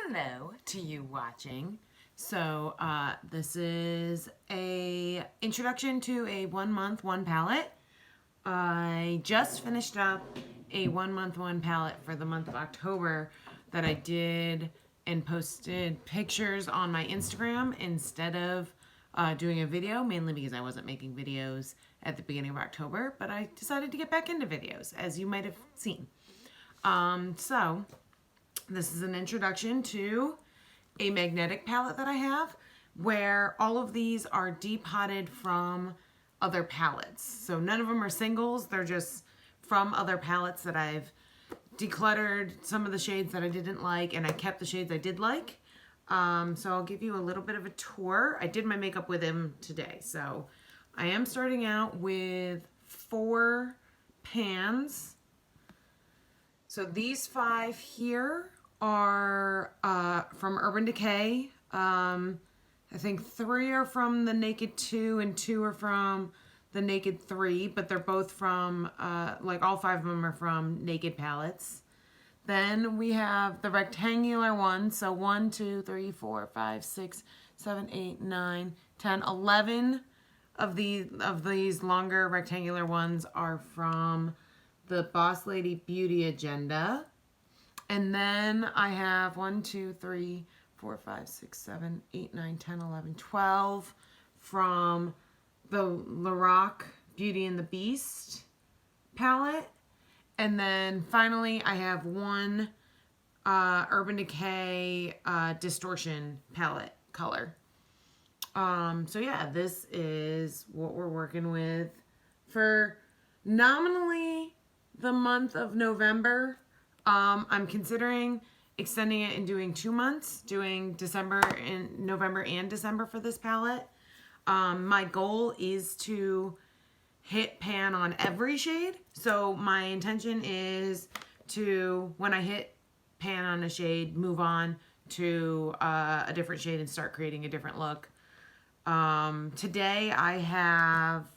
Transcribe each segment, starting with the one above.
Hello to you watching. So this is a introduction to a 1 month 1 palette. I just finished up a 1 month 1 palette for the month of October that I did and posted pictures on my Instagram instead of doing a video, mainly because I wasn't making videos at the beginning of October, but I decided to get back into videos, as you might have seen. So this is an introduction to a magnetic palette that I have where all of these are depotted from other palettes. So none of them are singles, they're just from other palettes that I've decluttered some of the shades that I didn't like, and I kept the shades I did like. So I'll give you a little bit of a tour. I did my makeup with him today. So I am starting out with 4 pans. So these 5 here are from Urban Decay. I think 3 are from the Naked 2 and 2 are from the Naked 3, but they're both from, like all 5 of them are from Naked palettes. Then we have the rectangular ones. So 1, 2, 3, 4, 5, 6, 7, 8, 9, 10, 11 of these longer rectangular ones are from the Boss Lady Beauty Agenda. And then I have 1, 2, 3, 4, 5, 6, 7, 8, 9, 10, 11, 12 from the Lorac Beauty and the Beast palette. And then finally I have 1 Urban Decay Distortion palette color. So yeah, this is what we're working with for nominally the month of November. I'm considering extending it and doing 2 months, doing November and December for this palette. My goal is to hit pan on every shade. So my intention is to, when I hit pan on a shade, move on to a different shade and start creating a different look. Today I have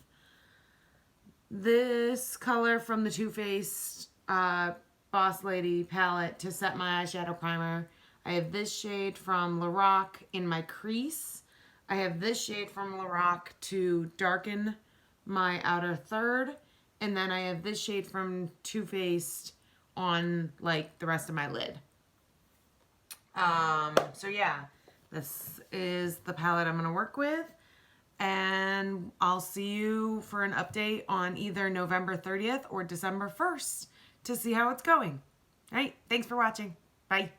this color from the Too Faced Boss Lady palette to set my eyeshadow primer. I have this shade from Lorac in my crease. I have this shade from Lorac to darken my outer third. And then I have this shade from Too Faced on like the rest of my lid. So yeah, this is the palette I'm going to work with. And I'll see you for an update on either November 30th or December 1st to see how it's going. All right, thanks for watching. Bye.